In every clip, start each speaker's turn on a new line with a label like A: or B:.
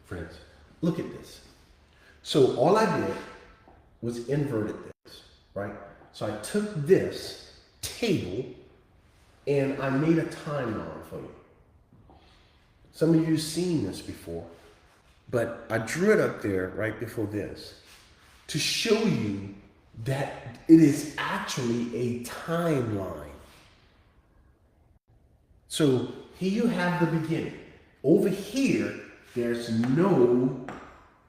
A: friends. Look at this. So all I did was inverted this, right? So I took this table and I made a timeline for you. Some of you have seen this before, but I drew it up there right before this to show you that it is actually a timeline. So here you have the beginning. Over here, there's no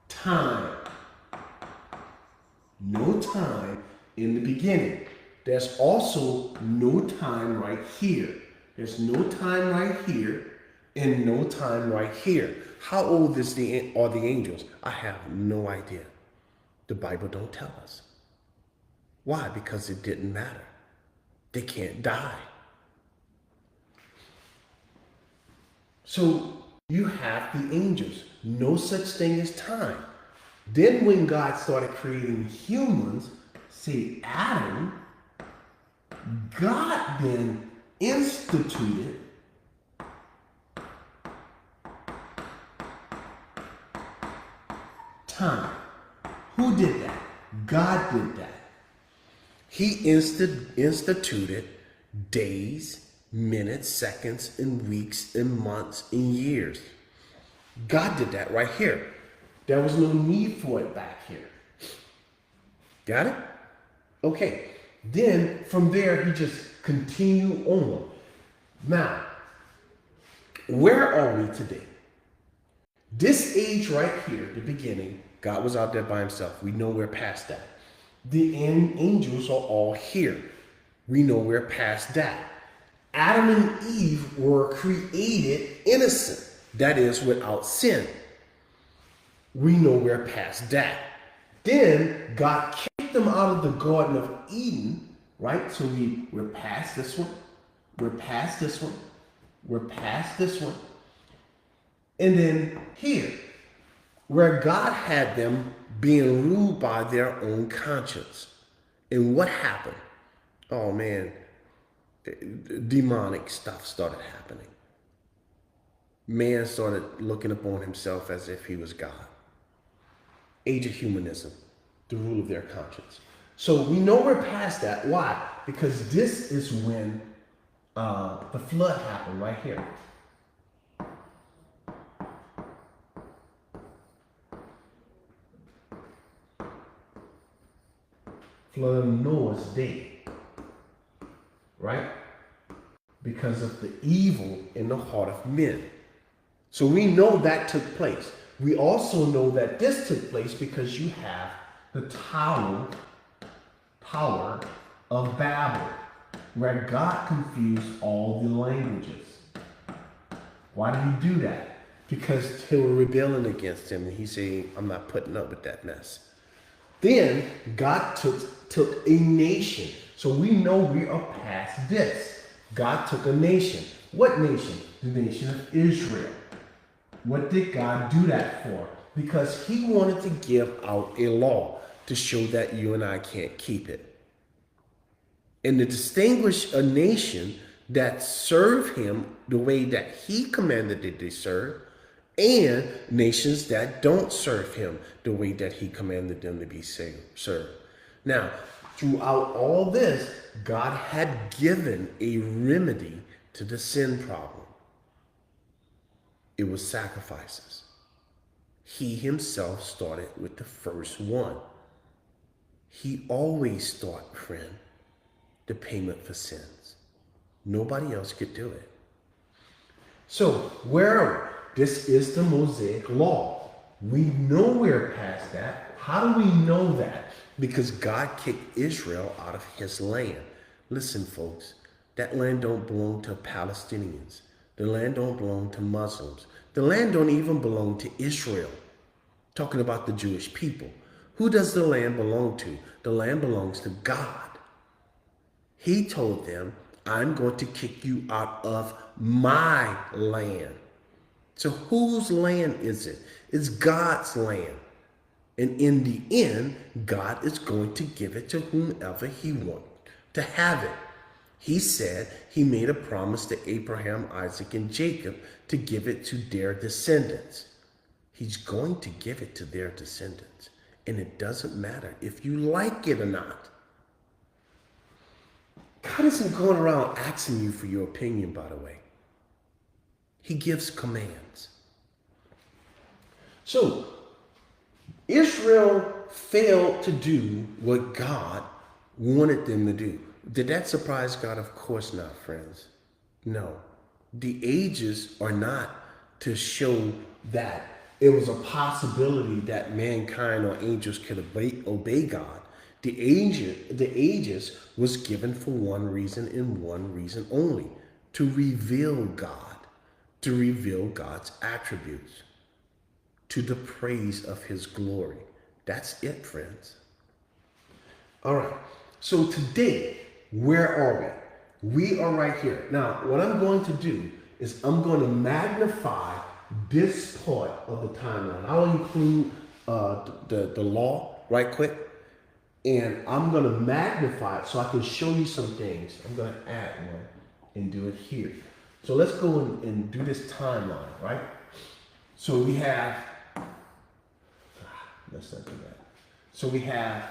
A: time. No time in the beginning. There's also no time right here. There's no time right here and no time right here. How old are the angels? I have no idea. The Bible don't tell us. Why? Because it didn't matter. They can't die. So you have the angels. No such thing as time. Then when God started creating humans, say Adam, God then instituted time. Who did that? God did that. He instituted days, minutes, seconds, and weeks, and months, and years. God did that right here. There was no need for it back here. Got it? Okay. Then from there, he just continued on. Now, where are we today? This age right here, the beginning, God was out there by himself. We know we're past that. The angels are all here. We know we're past that. Adam and Eve were created innocent. That is, without sin. We know we're past that. Then God kicked them out of the Garden of Eden, right? So we're past this one. We're past this one. We're past this one. And then here, where God had them being ruled by their own conscience. And what happened? Oh man, demonic stuff started happening. Man started looking upon himself as if he was God. Age of humanism, the rule of their conscience. So we know we're past that. Why? Because this is when the flood happened right here. Flood of Noah's day, right? Because of the evil in the heart of men. So we know that took place. We also know that this took place because you have the Tower of Babel, where God confused all the languages. Why did he do that? Because they were rebelling against him, and he said, I'm not putting up with that mess. Then God took a nation. So we know we are past this. God took a nation. What nation? The nation of Israel. What did God do that for? Because he wanted to give out a law to show that you and I can't keep it. And to distinguish a nation that serve him the way that he commanded that they serve, and nations that don't serve him the way that he commanded them to be served. Now, throughout all this, God had given a remedy to the sin problem. It was sacrifices. He himself started with the first one. He always started, friend, the payment for sins. Nobody else could do it. So, where are we? This is the Mosaic law. We know we're past that. How do we know that? Because God kicked Israel out of his land. Listen, folks, that land don't belong to Palestinians. The land don't belong to Muslims. The land don't even belong to Israel. Talking about the Jewish people. Who does the land belong to? The land belongs to God. He told them, I'm going to kick you out of my land. So whose land is it? It's God's land. And in the end, God is going to give it to whomever he wants to have it. He said he made a promise to Abraham, Isaac, and Jacob to give it to their descendants. He's going to give it to their descendants. And it doesn't matter if you like it or not. God isn't going around asking you for your opinion, by the way. He gives commands. So, Israel failed to do what God wanted them to do. Did that surprise God? Of course not, friends. No. The ages are not to show that it was a possibility that mankind or angels could obey God. The ages was given for one reason and one reason only: to reveal God, to reveal God's attributes, to the praise of his glory. That's it, friends. All right. So today, where are we? We are right here. Now, what I'm going to do is I'm going to magnify this part of the timeline. I'll include the law right quick, and I'm going to magnify it so I can show you some things. I'm going to add one and do it here. So let's go and do this timeline, right? So we have, let's not do that. So we have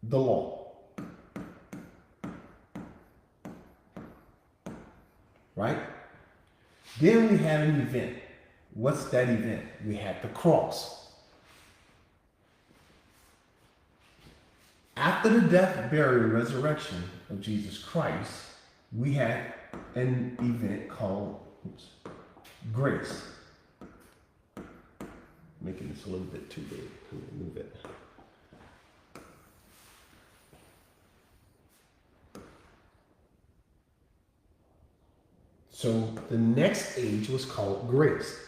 A: the law, right? Then we had an event. What's that event? We had the cross. After the death, burial, and resurrection of Jesus Christ, we had an event called grace. Making this a little bit too big. Let me move it. So the next age was called grace.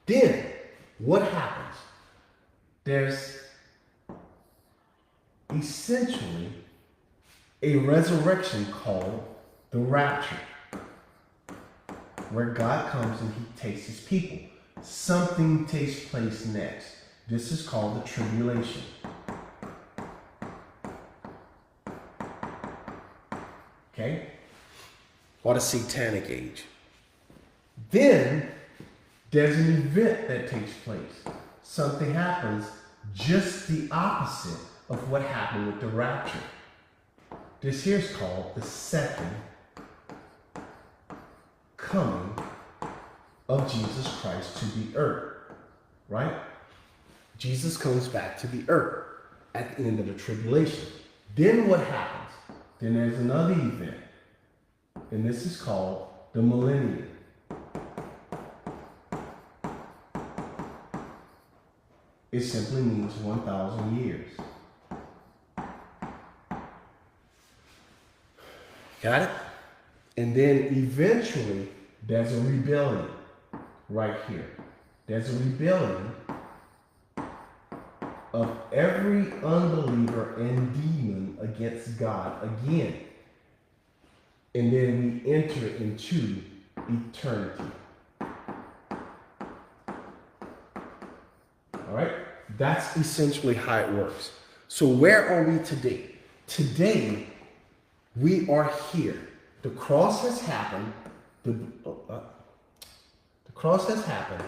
A: Then what happens? There's essentially a resurrection called the rapture, where God comes and he takes his people. Something takes place next. This is called the tribulation. Okay? Or the satanic age. Then there's an event that takes place. Something happens just the opposite of what happened with the rapture. This here is called the second coming of Jesus Christ to the earth, right? Jesus comes back to the earth at the end of the tribulation. Then what happens? Then there's another event, and this is called the millennium. It simply means 1,000 years. Got it? And then eventually there's a rebellion right here. There's a rebellion of every unbeliever and demon against God again. And then we enter into eternity. All right? That's essentially how it works. So where are we today? Today, we are here. The cross has happened. The cross has happened.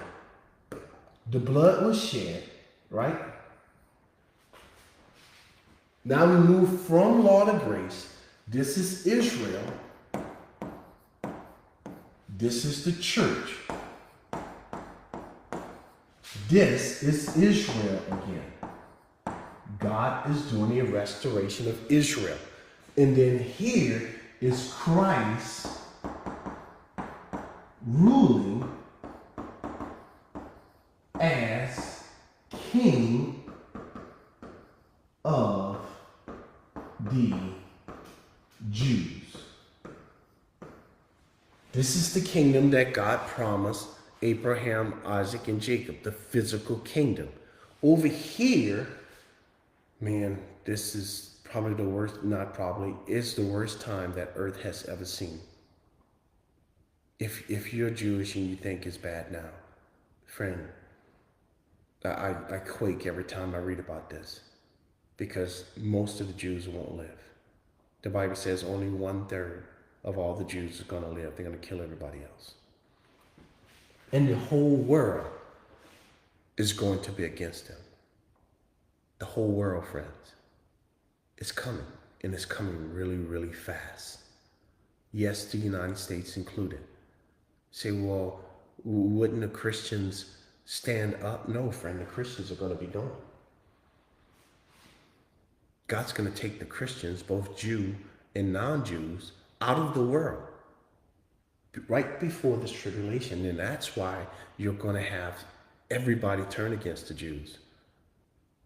A: The blood was shed, right? Now we move from law to grace. This is Israel. This is the church. This is Israel again. God is doing a restoration of Israel. And then here is Christ ruling as King of the Jews. This is the kingdom that God promised Abraham, Isaac, and Jacob, the physical kingdom. Over here, man, this is probably the worst, not probably, is the worst time that earth has ever seen. If you're Jewish and you think it's bad now, friend, I quake every time I read about this, because most of the Jews won't live. The Bible says only 1/3 of all the Jews are going to live. They're going to kill everybody else. And the whole world is going to be against him. The whole world, friends, is coming, and it's coming really, really fast. Yes, the United States included. Say, well, wouldn't the Christians stand up? No, friend, the Christians are going to be gone. God's going to take the Christians, both Jew and non-Jews, out of the world right before this tribulation. And that's why you're going to have everybody turn against the Jews.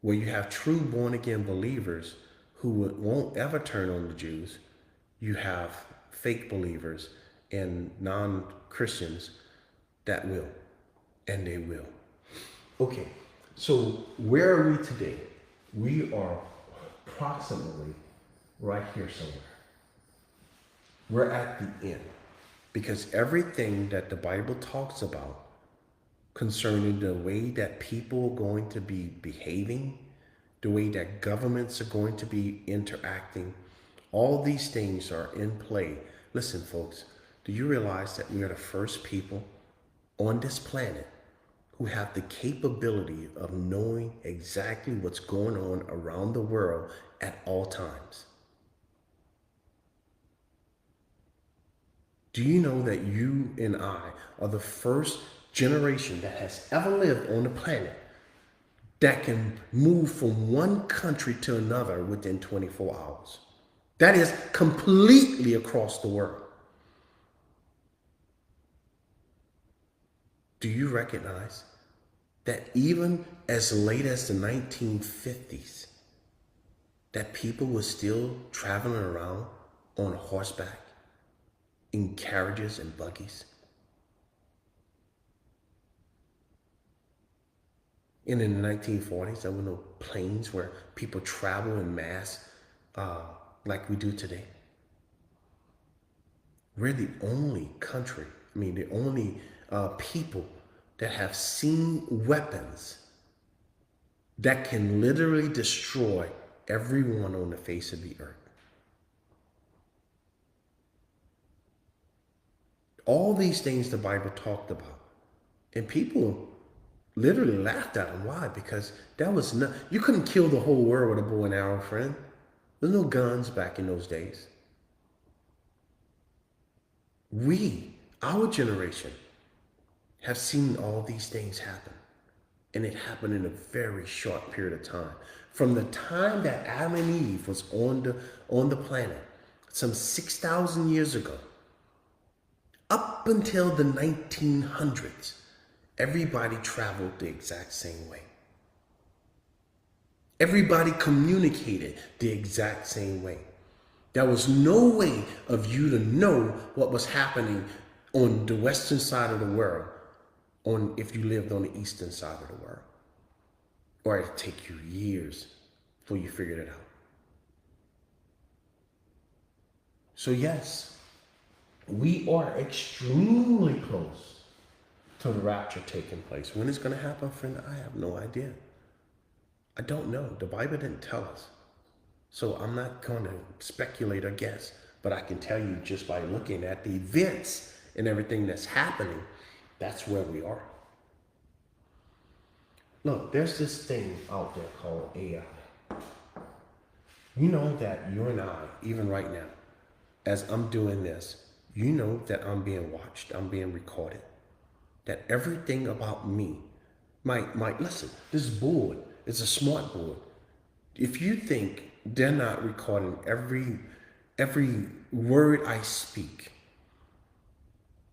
A: Where you have true born-again believers who won't ever turn on the Jews. You have fake believers and non-Christians that will, and they will. Okay, so where are we today? We are approximately right here somewhere. We're at the end, because everything that the Bible talks about concerning the way that people are going to be behaving, the way that governments are going to be interacting, all these things are in play. Listen, folks, do you realize that we are the first people on this planet who have the capability of knowing exactly what's going on around the world at all times? Do you know that you and I are the first generation that has ever lived on the planet that can move from one country to another within 24 hours? That is completely across the world. Do you recognize that even as late as the 1950s, that people were still traveling around on horseback, in carriages and buggies? And in the 1940s, there were no planes where people travel in mass like we do today. We're the only country, the only people that have seen weapons that can literally destroy everyone on the face of the earth. All these things the Bible talked about. And people literally laughed at them. Why? Because that was not, you couldn't kill the whole world with a bow and arrow, friend. There's no guns back in those days. We, our generation, have seen all these things happen. And it happened in a very short period of time. From the time that Adam and Eve was on the planet, some 6,000 years ago, up until the 1900s, everybody traveled the exact same way. Everybody communicated the exact same way. There was no way of you to know what was happening on the western side of the world if you lived on the eastern side of the world. Or it'd take you years before you figured it out. So yes, we are extremely close to the rapture taking place. When it's going to happen, friend, I have no idea. I don't know. The Bible didn't tell us. So I'm not going to speculate or guess, but I can tell you just by looking at the events and everything that's happening, that's where we are. Look, there's this thing out there called AI. You know that you and I, even right now, as I'm doing this, you know that I'm being watched, I'm being recorded. That everything about me might listen, this board is a smart board. If you think they're not recording every word I speak,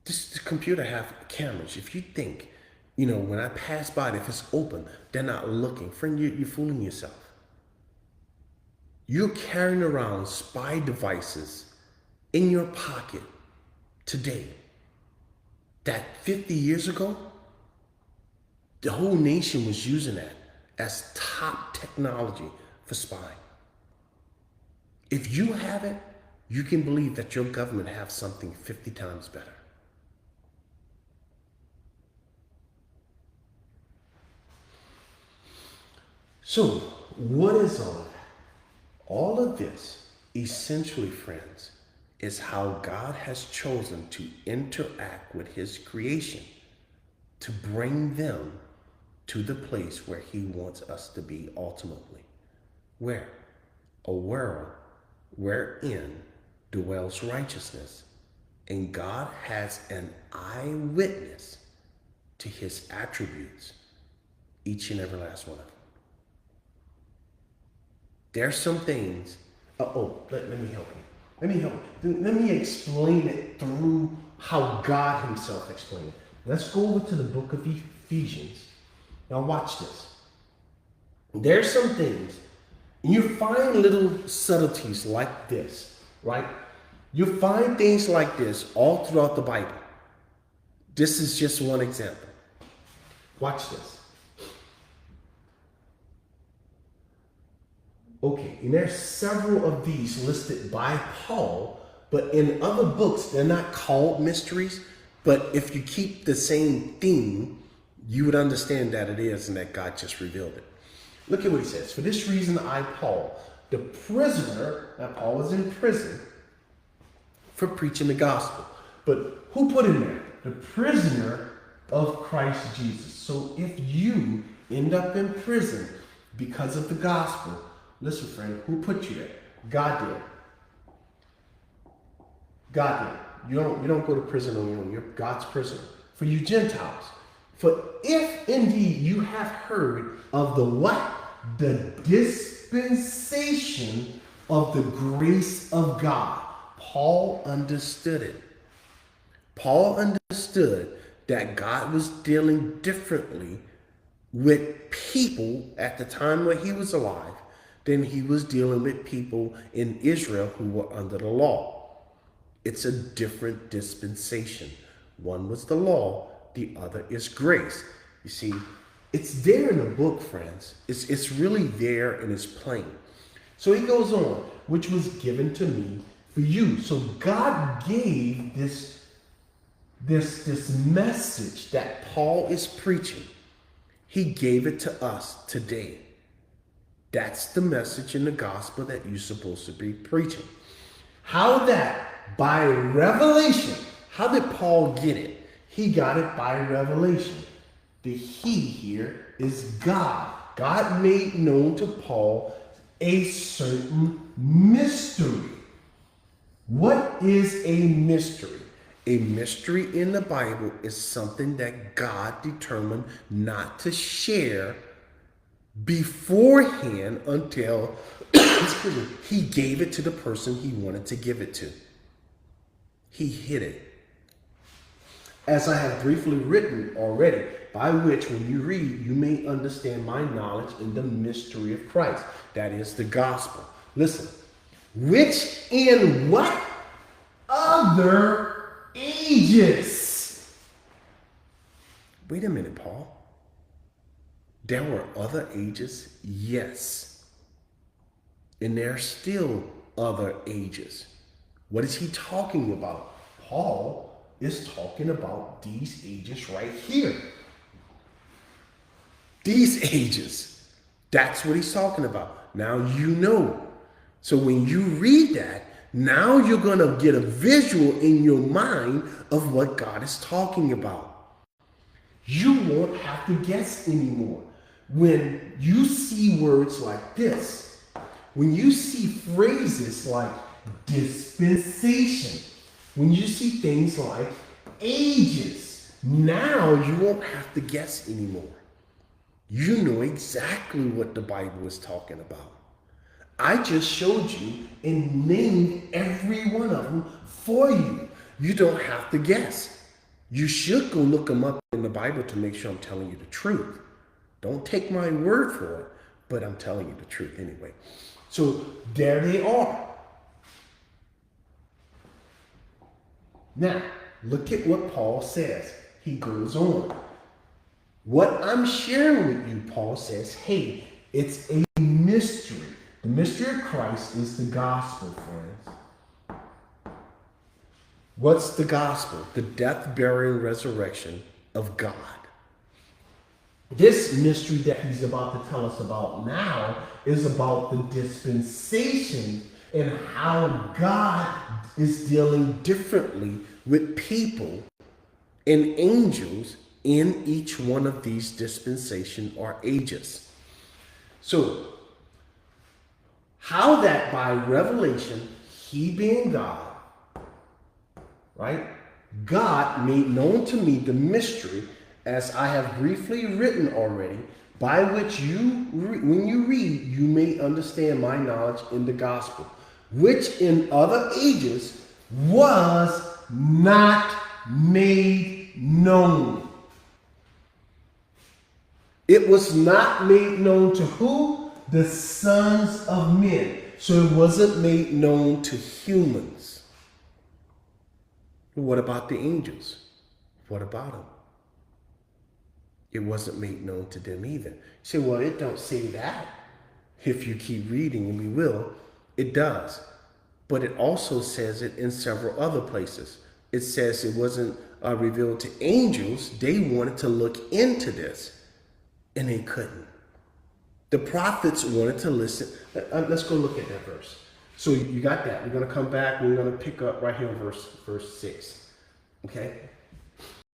A: this computer have cameras. If you think, when I pass by, if it's open, they're not looking. Friend, you're fooling yourself. You're carrying around spy devices in your pocket today that 50 years ago, the whole nation was using that as top technology for spying. If you have it, you can believe that your government has something 50 times better. So, what is all of that? All of this, essentially, friends, is how God has chosen to interact with his creation to bring them to the place where he wants us to be ultimately. Where? A world wherein dwells righteousness. And God has an eyewitness to his attributes, each and every last one of them. There's some things, let me help you. Let me explain it through how God himself explained it. Let's go over to the book of Ephesians. Now watch this. There's some things, and you find little subtleties like this, right? You find things like this all throughout the Bible. This is just one example. Watch this. Okay, and there's several of these listed by Paul, but in other books, they're not called mysteries. But if you keep the same theme, you would understand that it is and that God just revealed it. Look at what he says. For this reason, I, Paul, the prisoner, now Paul was in prison for preaching the gospel. But who put him there? The prisoner of Christ Jesus. So if you end up in prison because of the gospel, listen, friend, who put you there? God did. God did. You don't go to prison on your own. You're God's prisoner. For you Gentiles. For if indeed you have heard of the what? The dispensation of the grace of God. Paul understood it. Paul understood that God was dealing differently with people at the time when he was alive than he was dealing with people in Israel who were under the law. It's a different dispensation. One was the law, the other is grace. You see, it's there in the book, friends. It's really there and it's plain. So he goes on, which was given to me for you. So God gave this message that Paul is preaching. He gave it to us today. That's the message in the gospel that you're supposed to be preaching. How that? By revelation. How did Paul get it? He got it by revelation. The he here is God. God made known to Paul a certain mystery. What is a mystery? A mystery in the Bible is something that God determined not to share beforehand until he gave it to the person he wanted to give it to. He hid it. As I have briefly written already, by which when you read, you may understand my knowledge in the mystery of Christ. That is the gospel. Listen, which in what? Other ages. Wait a minute, Paul. There were other ages? Yes. And there are still other ages. What is he talking about? Paul is talking about these ages right here. These ages. That's what he's talking about. Now you know. So when you read that, now you're going to get a visual in your mind of what God is talking about. You won't have to guess anymore. When you see words like this, when you see phrases like dispensation, when you see things like ages, now you won't have to guess anymore. You know exactly what the Bible is talking about. I just showed you and named every one of them for you. You don't have to guess. You should go look them up in the Bible to make sure I'm telling you the truth. Don't take my word for it, but I'm telling you the truth anyway. So there they are. Now, look at what Paul says. He goes on. What I'm sharing with you, Paul says, hey, it's a mystery. The mystery of Christ is the gospel, friends. What's the gospel? The death, burial, and resurrection of God. This mystery that he's about to tell us about now is about the dispensation and how God is dealing differently with people and angels in each one of these dispensations or ages. So, how that by revelation, he being God, right? God made known to me the mystery, as I have briefly written already, by which you, when you read, you may understand my knowledge in the gospel, which in other ages was not made known. It was not made known to who? The sons of men. So it wasn't made known to humans. What about the angels? What about them? It wasn't made known to them either. You say, well, it don't say that. If you keep reading, and we will, it does. But it also says it in several other places. It says it wasn't revealed to angels. They wanted to look into this, and they couldn't. The prophets wanted to listen. Let's go look at that verse. So you got that. We're going to come back. We're going to pick up right here in verse 6. Okay?